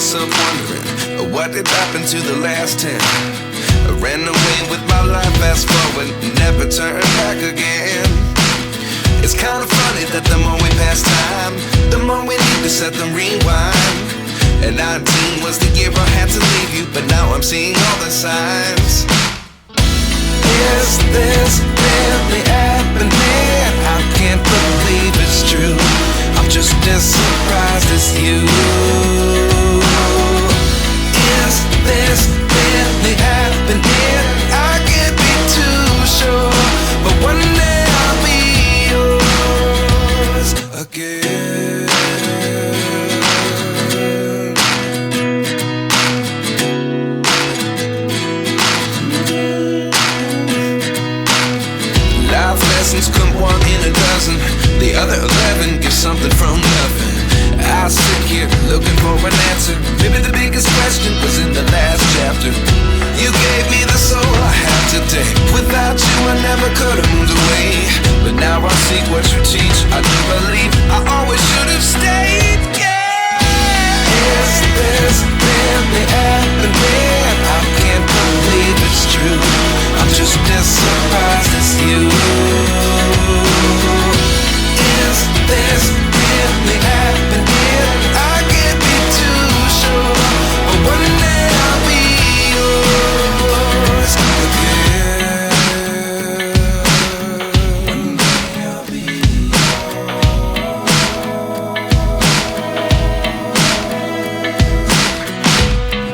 myself wondering, what did happen to the last 10? I ran away with my life, fast forward, never turn back again. It's kind of funny that the more we pass time, the more we need to set them rewind. And 19 was the year I had to leave you, but now I'm seeing all the signs. Is this really happening? I can't believe it's true. I'm just as surprised as you. Is this really happening? I can't be too sure, but one day I'll be yours again. Life lessons come one in a dozen, the other 11 give something from nothing. I sit here looking for an answer. Maybe the biggest question was in the last chapter. You gave me the soul I have today. Without you I never could have moved away, but now I see what you teach. I do believe I always should have stayed. Yeah. Is this really happening? I can't believe it's true. I'm just as surprised as you. Is this really happening? I can't be too sure, but one day I'll be yours again. One day I'll be yours.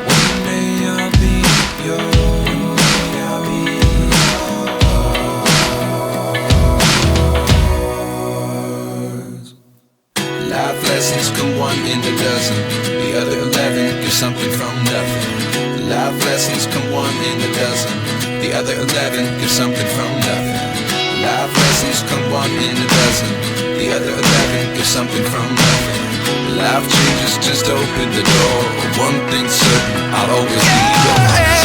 One day I'll be yours. I'll be yours. Life lessons come one in a dozen, the other 11 give something from nothing. Life lessons come one in a dozen, the other 11 give something from nothing. Life lessons come one in a dozen, the other 11 give something from nothing. Life changes just open the door. One thing's certain, I'll always be yours.